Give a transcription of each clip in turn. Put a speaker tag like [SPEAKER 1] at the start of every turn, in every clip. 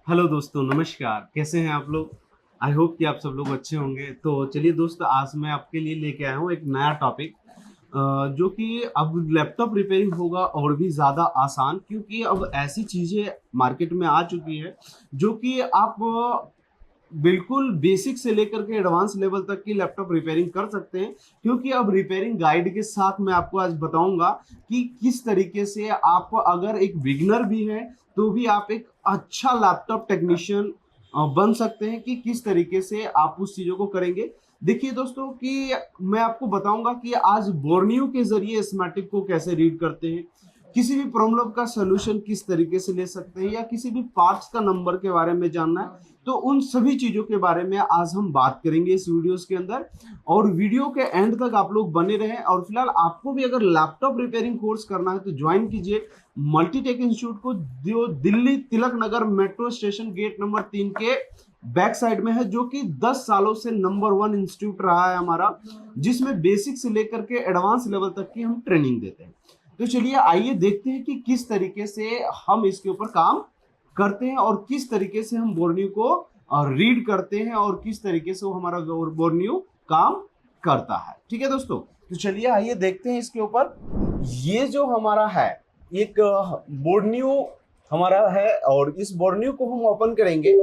[SPEAKER 1] Hello दोस्तों, नमस्कार। कैसे हैं आप लोग? आई होप कि आप सब लोग अच्छे होंगे। तो चलिए दोस्तों, आज मैं आपके लिए लेके आया हूँ एक नया टॉपिक, जो कि अब लैपटॉप रिपेयरिंग होगा और भी ज़्यादा आसान, क्योंकि अब ऐसी चीज़ें मार्केट में आ चुकी है जो कि आप बिल्कुल बेसिक से लेकर के एडवांस लेवल तक की लैपटॉप रिपेयरिंग कर सकते हैं। क्योंकि अब रिपेयरिंग गाइड के साथ मैं आपको आज बताऊंगा कि किस तरीके से आप, अगर एक बिगनर भी है तो भी आप एक अच्छा लैपटॉप टेक्नीशियन बन सकते हैं, कि किस तरीके से आप उस चीजों को करेंगे। देखिए दोस्तों, कि मैं आपको बताऊंगा कि आज बोर्नियो के जरिए स्कीमेटिक को कैसे रीड करते हैं, किसी भी प्रॉब्लम का सलूशन किस तरीके से ले सकते हैं, या किसी भी पार्ट्स का नंबर के बारे में जानना है, तो उन सभी चीजों के बारे में आज हम बात करेंगे इस वीडियोस के अंदर। और वीडियो के एंड तक आप लोग बने रहें। और फिलहाल आपको भी अगर लैपटॉप रिपेयरिंग कोर्स करना है तो ज्वाइन कीजिए मल्टीटेक इंस्टीट्यूट को, जो Delhi Tilak Nagar metro station gate number 3 के बैक साइड में है, जो कि 10 सालों से नंबर 1 इंस्टीट्यूट रहा है हमारा, जिसमें बेसिक से लेकर के एडवांस लेवल तक की हम ट्रेनिंग देते हैं। तो चलिए आइए देखते हैं कि किस तरीके से हम इसके ऊपर काम करते हैं, और किस तरीके से हम बोर्नियो को रीड करते हैं, और किस तरीके से वो हमारा बोर्नियो काम करता है। ठीक है दोस्तों, तो चलिए आइए देखते हैं इसके ऊपर। ये जो हमारा है एक बोर्नियो हमारा है, और इस बोर्नियो को हम ओपन करेंगे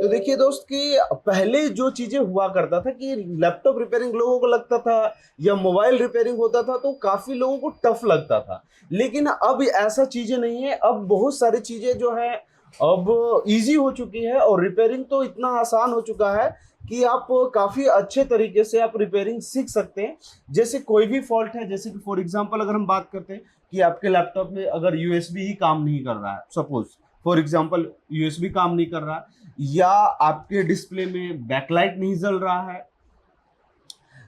[SPEAKER 1] तो देखिए दोस्त कि पहले जो चीजें हुआ करता था कि लैपटॉप रिपेयरिंग लोगों को लगता था या मोबाइल रिपेयरिंग होता था तो काफी लोगों को टफ लगता था। लेकिन अब ऐसा चीजें नहीं है। अब बहुत सारी चीजें जो है अब इजी हो चुकी है, और रिपेयरिंग तो इतना आसान हो चुका है कि आप काफी अच्छे तरीके से आप रिपेयरिंग सीख सकते हैं। जैसे कोई भी फॉल्ट है, जैसे कि फॉर एग्जांपल अगर हम बात करते हैं कि आपके लैपटॉप में अगर यूएसबी ही काम नहीं कर रहा है, सपोज फॉर एग्जांपल यूएसबी काम नहीं कर रहा है, या आपके डिस्प्ले में बैकलाइट नहीं जल रहा है,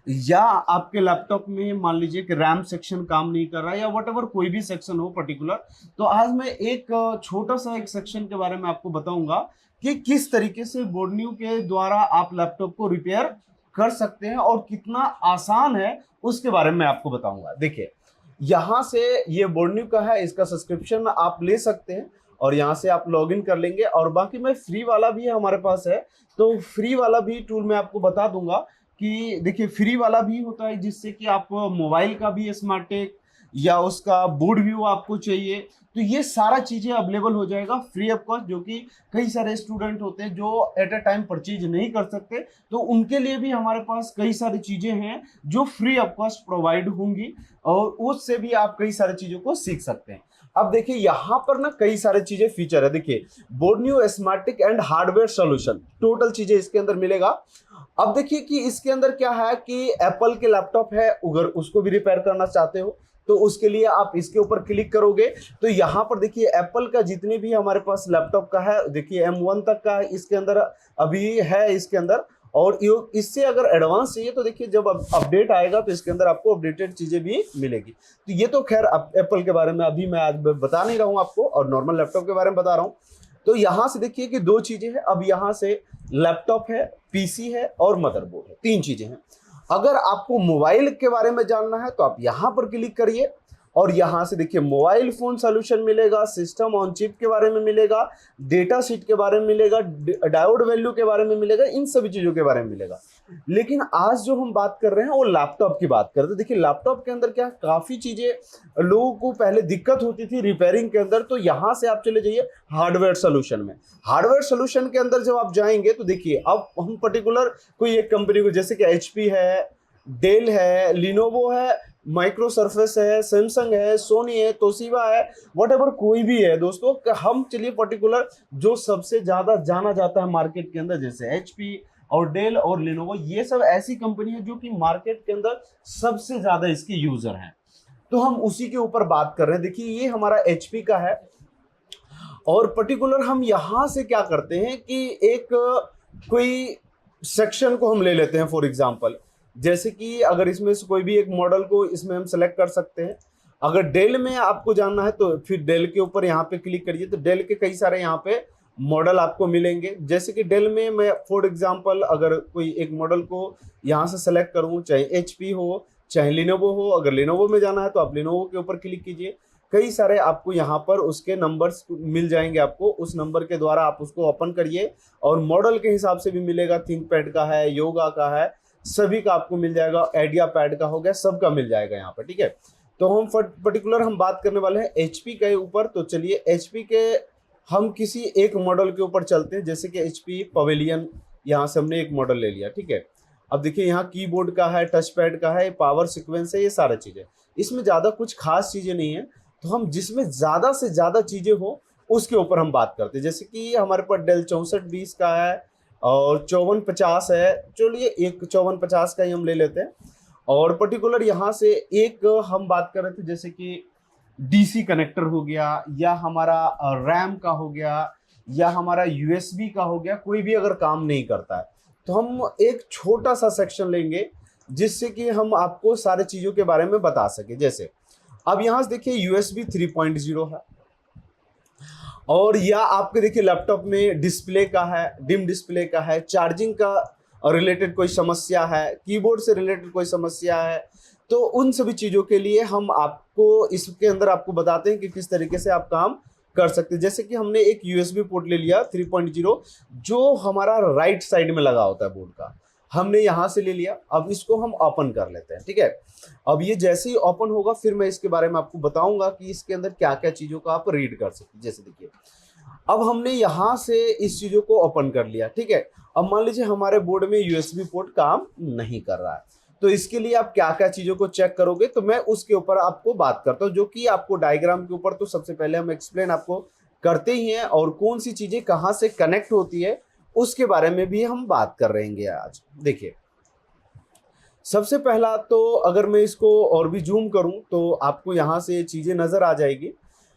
[SPEAKER 1] या आपके लैपटॉप में मान लीजिए कि रैम सेक्शन काम नहीं कर रहा है, या वट एवर कोई भी सेक्शन हो पर्टिकुलर, तो आज मैं एक छोटा सा एक सेक्शन के बारे में आपको बताऊंगा कि किस तरीके से बोर्नियो के द्वारा आप लैपटॉप को रिपेयर कर सकते हैं और कितना आसान है, उसके बारे में आपको बताऊंगा। देखिए, यहाँ से ये बोर्नियो का है, इसका सब्सक्रिप्शन आप ले सकते हैं और यहाँ से आप लॉगिन कर लेंगे। और बाकी में फ्री वाला भी हमारे पास है, तो फ्री वाला भी टूल मैं आपको बता दूंगा कि देखिए फ्री वाला भी होता है, जिससे कि आप मोबाइल का भी स्कीमेटिक या उसका बोर्ड व्यू आपको चाहिए, तो ये सारा चीजें अवेलेबल हो जाएगा फ्री ऑफ कॉस्ट। जो कि कई सारे स्टूडेंट होते हैं जो एट अ टाइम परचेज नहीं कर सकते, तो उनके लिए भी हमारे पास कई सारी चीजें हैं जो फ्री ऑफ कॉस्ट प्रोवाइड होंगी, और उससे भी आप कई सारी चीजों को सीख सकते हैं। अब देखिए यहाँ पर ना कई सारे चीजें फीचर है। देखिए, Borneo schematic and hardware solution, total चीजें इसके अंदर मिलेगा। अब देखिए कि इसके अंदर क्या है कि एप्पल के लैपटॉप है, अगर उसको भी रिपेयर करना चाहते हो तो उसके लिए आप इसके ऊपर क्लिक करोगे तो यहाँ पर देखिए एप्पल का जितने भी हमारे पास लैपटॉप का है, देखिए M1 तक का इसके अंदर अभी है इसके अंदर। और इससे अगर एडवांस चाहिए तो देखिए जब अपडेट आएगा तो इसके अंदर आपको अपडेटेड चीजें भी मिलेगी। तो ये तो खैर एप्पल के बारे में अभी मैं आज बता नहीं रहा हूँ आपको, और नॉर्मल लैपटॉप के बारे में बता रहा हूँ। तो यहाँ से देखिए कि दो चीजें हैं। अब यहाँ से लैपटॉप है, पीसी है और मदरबोर्ड है, तीन चीजें हैं। अगर आपको मोबाइल के बारे में जानना है तो आप यहाँ पर क्लिक करिए, और यहाँ से देखिए मोबाइल फोन सॉल्यूशन मिलेगा, सिस्टम ऑन चिप के बारे में मिलेगा, डेटा शीट के बारे में मिलेगा, डायोड वैल्यू के बारे में मिलेगा, इन सभी चीजों के बारे में मिलेगा। लेकिन आज जो हम बात कर रहे हैं वो लैपटॉप की बात करते हैं। देखिए लैपटॉप के अंदर क्या काफी चीजें लोगों को पहले दिक्कत होती थी रिपेयरिंग के अंदर, तो यहाँ से आप चले जाइए हार्डवेयर सोल्यूशन में। हार्डवेयर सोल्यूशन के अंदर जब आप जाएंगे तो देखिए अब हम पर्टिकुलर कोई एक कंपनी को, जैसे कि एचपी है, डेल है, लिनोवो है, माइक्रो सर्फेस है, सैमसंग है, सोनी है, तोशिबा है, वट कोई भी है दोस्तों, हम चलिए पर्टिकुलर जो सबसे ज्यादा जाना जाता है मार्केट के अंदर, जैसे एचपी और डेल और लिनोवो, ये सब ऐसी कंपनी है जो कि मार्केट के अंदर सबसे ज्यादा इसके यूजर हैं। तो हम उसी के ऊपर बात कर रहे हैं। देखिए ये हमारा एचपी का है, और पर्टिकुलर हम यहां से क्या करते हैं कि एक कोई सेक्शन को हम ले लेते हैं। फॉर एग्जांपल जैसे कि अगर इसमें से कोई भी एक मॉडल को इसमें हम सेलेक्ट कर सकते हैं। अगर डेल में आपको जानना है तो फिर डेल के ऊपर यहाँ पे क्लिक करिए, तो डेल के कई सारे यहाँ पे मॉडल आपको मिलेंगे। जैसे कि डेल में मैं फॉर एग्जांपल अगर कोई एक मॉडल को यहाँ से सेलेक्ट करूँ, चाहे एचपी हो चाहे लिनोवो हो, अगर लिनोवो में जाना है तो आप लिनोवो के ऊपर क्लिक कीजिए। कई सारे आपको यहाँ पर उसके नंबर्स मिल जाएंगे, आपको उस नंबर के द्वारा आप उसको ओपन करिए, और मॉडल के हिसाब से भी मिलेगा, थिंकपैड का है, योगा का है, सभी का आपको मिल जाएगा, आइडिया पैड का हो गया, सबका मिल जाएगा यहाँ पर, ठीक है। तो हम पर्टिकुलर हम बात करने वाले हैं एचपी के ऊपर। तो चलिए एचपी के हम किसी एक मॉडल के ऊपर चलते हैं, जैसे कि एचपी पवेलियन, यहाँ से हमने एक मॉडल ले लिया, ठीक है। अब देखिए यहाँ कीबोर्ड का है, टच पैड का है, पावर सीक्वेंस है, ये सारा चीज़ें, इसमें ज़्यादा कुछ खास चीज़ें नहीं है। तो हम जिसमें ज़्यादा से ज़्यादा चीज़ें हो उसके ऊपर हम बात करते हैं, जैसे कि हमारे पास डेल 6420 का है और 5450 है। चलिए एक 5450 का ही हम ले लेते हैं। और पर्टिकुलर यहाँ से एक हम बात कर रहे थे, जैसे कि डीसी कनेक्टर हो गया, या हमारा रैम का हो गया, या हमारा यूएसबी का हो गया, कोई भी अगर काम नहीं करता है तो हम एक छोटा सा सेक्शन लेंगे जिससे कि हम आपको सारे चीज़ों के बारे में बता सके। जैसे अब यहाँ से देखिए यूएसबी 3.0 है, और या आपके देखिए लैपटॉप में डिस्प्ले का है, डिम डिस्प्ले का है, चार्जिंग का रिलेटेड कोई समस्या है, कीबोर्ड से रिलेटेड कोई समस्या है, तो उन सभी चीज़ों के लिए हम आपको इसके अंदर आपको बताते हैं कि किस तरीके से आप काम कर सकते हैं। जैसे कि हमने एक यूएसबी पोर्ट ले लिया 3.0, जो हमारा राइट साइड में लगा होता है बोर्ड का, हमने यहाँ से ले लिया। अब इसको हम ओपन कर लेते हैं, ठीक है। अब ये जैसे ही ओपन होगा फिर मैं इसके बारे में आपको बताऊंगा कि इसके अंदर क्या क्या चीज़ों को आप रीड कर सकते हैं। जैसे देखिए अब हमने यहाँ से इस चीज़ों को ओपन कर लिया, ठीक है। अब मान लीजिए हमारे बोर्ड में यूएसबी पोर्ट काम नहीं कर रहा है, तो इसके लिए आप क्या क्या चीज़ों को चेक करोगे, तो मैं उसके ऊपर आपको बात करता हूँ, जो कि आपको डायग्राम के ऊपर तो सबसे पहले हम एक्सप्लेन आपको करते ही हैं, और कौन सी चीज़ें कहाँ से कनेक्ट होती है उसके बारे में भी हम बात कर रहेंगे आज। देखिए सबसे पहला तो अगर मैं इसको और भी जूम करूं तो आपको यहाँ से चीज़ें नज़र आ जाएगी।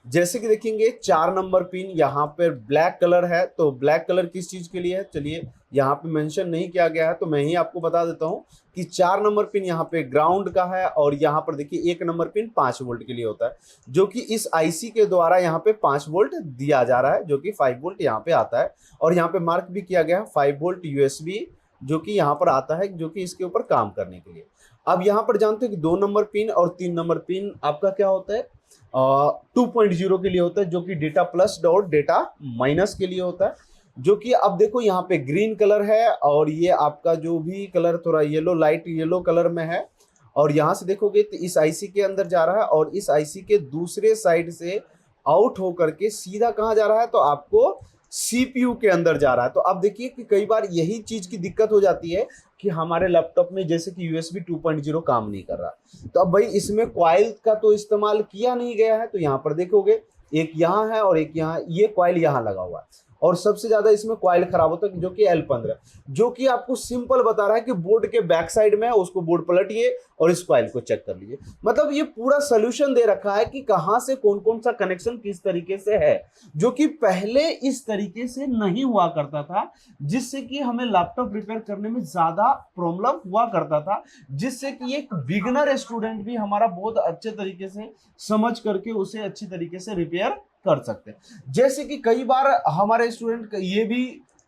[SPEAKER 1] जैसे कि देखेंगे 4 नंबर पिन यहाँ पर ब्लैक कलर है, तो ब्लैक कलर किस चीज़ के लिए है, चलिए यहाँ पे मेंशन नहीं किया गया है तो मैं ही आपको बता देता हूँ कि 4 नंबर पिन यहाँ पे ग्राउंड का है, और यहाँ पर देखिए 1 नंबर पिन 5 वोल्ट के लिए होता है, जो कि इस आईसी के द्वारा यहाँ पे 5 वोल्ट दिया जा रहा है, जो कि 5 वोल्ट यहाँ पे आता है। और यहाँ पे मार्क भी किया गया है 5 वोल्ट यूएसबी, जो कि यहाँ पर आता है, जो कि इसके ऊपर काम करने के लिए। अब यहाँ पर जानते हो कि 2 नंबर पिन और 3 नंबर पिन आपका क्या होता है, 2.0 के लिए होता है, जो कि डेटा प्लस और डेटा माइनस के लिए होता है। जो कि अब देखो यहाँ पे ग्रीन कलर है, और ये आपका जो भी कलर थोड़ा येलो, लाइट येलो कलर में है, और यहाँ से देखोगे तो इस आईसी के अंदर जा रहा है, और इस आईसी के दूसरे साइड से आउट होकर के सीधा कहाँ जा रहा है, तो आपको सीपीयू के अंदर जा रहा है। तो अब देखिए कि कई बार यही चीज़ की दिक्कत हो जाती है कि हमारे लैपटॉप में जैसे कि यूएसबी 2.0 काम नहीं कर रहा, तो अब भाई इसमें कॉइल का तो इस्तेमाल किया नहीं गया है, तो यहाँ पर देखोगे एक यहाँ है और एक यहाँ, ये कॉइल यहाँ लगा हुआ है, और सबसे ज़्यादा इसमें कॉइल खराब होता है जो कि L15, जो कि आपको सिंपल बता रहा है कि बोर्ड के बैक साइड में है, उसको बोर्ड पलटिए और इस कॉइल को चेक कर लीजिए। मतलब ये पूरा सोल्यूशन दे रखा है कि कहाँ से कौन कौन सा कनेक्शन किस तरीके से है, जो कि पहले इस तरीके से नहीं हुआ करता था, जिससे कि हमें लैपटॉप रिपेयर करने में ज़्यादा प्रॉब्लम हुआ करता था, जिससे कि एक बिगिनर स्टूडेंट भी हमारा बहुत अच्छे तरीके से समझ करके उसे अच्छी तरीके से रिपेयर कर सकते हैं। जैसे कि कई बार हमारे स्टूडेंट ये भी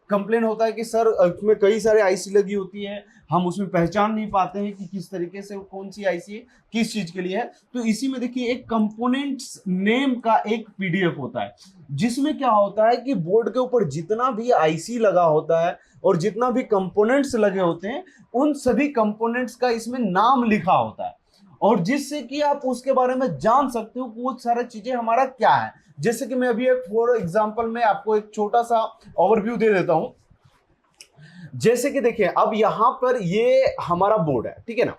[SPEAKER 1] कंप्लेन होता है कि सर उसमें कई सारे आईसी लगी होती है, हम उसमें पहचान नहीं पाते हैं कि किस तरीके से कौन सी आईसी किस चीज के लिए है। तो इसी में देखिए एक कंपोनेंट्स नेम का एक पीडीएफ होता है, जिसमें क्या होता है कि बोर्ड के ऊपर जितना भी आईसी लगा होता है और जितना भी कंपोनेंट्स लगे होते हैं, उन सभी कंपोनेंट्स का इसमें नाम लिखा होता है, और जिससे कि आप उसके बारे में जान सकते हो कि वो सारी चीजें हमारा क्या है। जैसे कि मैं अभी एक फॉर एग्जांपल में आपको एक छोटा सा ओवरव्यू दे देता हूं। जैसे कि देखिए अब यहां पर ये हमारा बोर्ड है, ठीक है ना,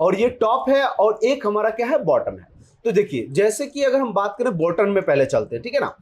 [SPEAKER 1] और ये टॉप है और एक हमारा क्या है, बॉटम है। तो देखिए जैसे कि अगर हम बात करें बॉटम में पहले चलते हैं, ठीक है ना।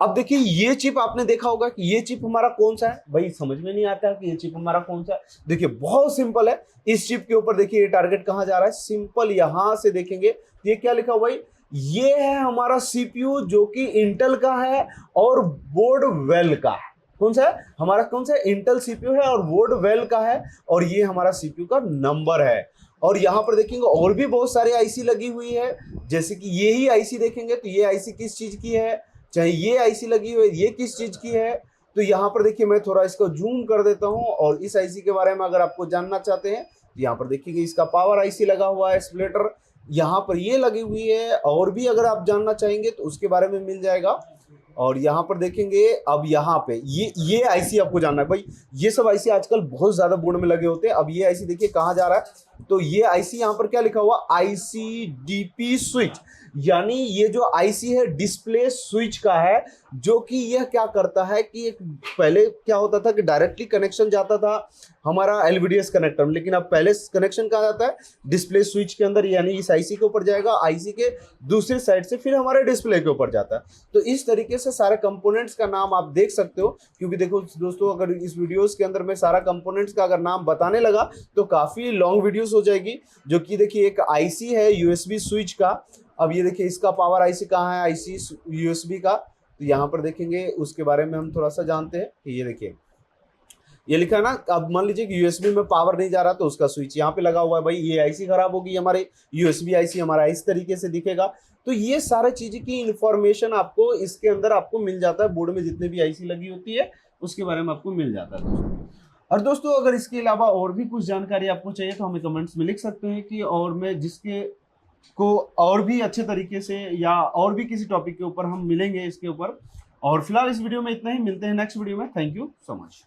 [SPEAKER 1] अब देखिए ये चिप आपने देखा होगा कि ये चिप हमारा कौन सा है, भाई समझ में नहीं आता है कि ये चिप हमारा कौन सा है। देखिए बहुत सिंपल है, इस चिप के ऊपर देखिए ये टारगेट कहां जा रहा है, सिंपल यहां से देखेंगे ये क्या लिखा हुआ है, ये है हमारा सीपीयू, जो कि इंटेल का है और बोर्ड वेल का है। कौन सा है हमारा, कौन सा इंटेल सीपीयू है और बोर्ड वेल का है, और ये हमारा सीपीयू का नंबर है। और यहाँ पर देखेंगे और भी बहुत सारे आईसी लगी हुई है, जैसे कि ये ही आईसी देखेंगे तो ये आईसी किस चीज की है, चाहे ये आईसी लगी हुई है ये किस चीज की है। तो यहाँ पर देखिए मैं थोड़ा इसको जूम कर देता हूँ, और इस आईसी के बारे में अगर आपको जानना चाहते हैं तो यहाँ पर देखिए इसका पावर आईसी लगा हुआ है, स्प्लिटर यहाँ पर ये लगी हुई है, और भी अगर आप जानना चाहेंगे तो उसके बारे में मिल जाएगा। और यहाँ पर देखेंगे, अब यहाँ पे ये आईसी आपको जानना है भाई। ये सब आईसी आजकल बहुत ज्यादा बोर्ड में लगे होते हैं। अब ये आईसी देखिए कहाँ जा रहा है, तो ये आईसी यहाँ पर क्या लिखा हुआ, आईसी डीपी स्विच, यानी ये जो आईसी है डिस्प्ले स्विच का है, जो कि यह क्या करता है कि एक पहले क्या होता था कि डायरेक्टली कनेक्शन जाता था हमारा एलवीडीएस कनेक्टर में, लेकिन अब पहले कनेक्शन कहाँ जाता है, डिस्प्ले स्विच के अंदर, यानी इस आईसी के ऊपर जाएगा, आईसी के दूसरी साइड से फिर हमारे डिस्प्ले के ऊपर जाता है। तो इस तरीके से सारे कंपोनेंट्स का नाम आप देख सकते हो, क्योंकि देखो दोस्तों, अगर इस वीडियोस के अंदर मैं सारा कंपोनेंट्स का अगर नाम बताने लगा तो काफी लॉन्ग वीडियोस हो जाएगी। जो कि देखिए एक आईसी है यूएसबी स्विच का। अब ये देखिए इसका पावर आईसी कहाँ है, आईसी यूएसबी का, तो यहाँ पर देखेंगे उसके बारे में हम थोड़ा सा जानते हैं। ये देखिए ये लिखा है ना, अब मान लीजिए कि यूएसबी में पावर नहीं जा रहा तो उसका स्विच यहाँ पे लगा हुआ है। भाई ये आईसी खराब होगी, हमारे यूएसबी आईसी हमारा इस तरीके से दिखेगा। तो ये सारे चीज की इंफॉर्मेशन आपको इसके अंदर आपको मिल जाता है, बोर्ड में जितने भी आईसी लगी होती है उसके बारे में आपको मिल जाता है दोस्तों। और दोस्तों अगर इसके अलावा और भी कुछ जानकारी आपको चाहिए तो हमें कमेंट्स में लिख सकते हैं कि और मैं जिसके को और भी अच्छे तरीके से या और भी किसी टॉपिक के ऊपर हम मिलेंगे इसके ऊपर। और फिलहाल इस वीडियो में इतना ही, मिलते हैं नेक्स्ट वीडियो में। Thank you so much.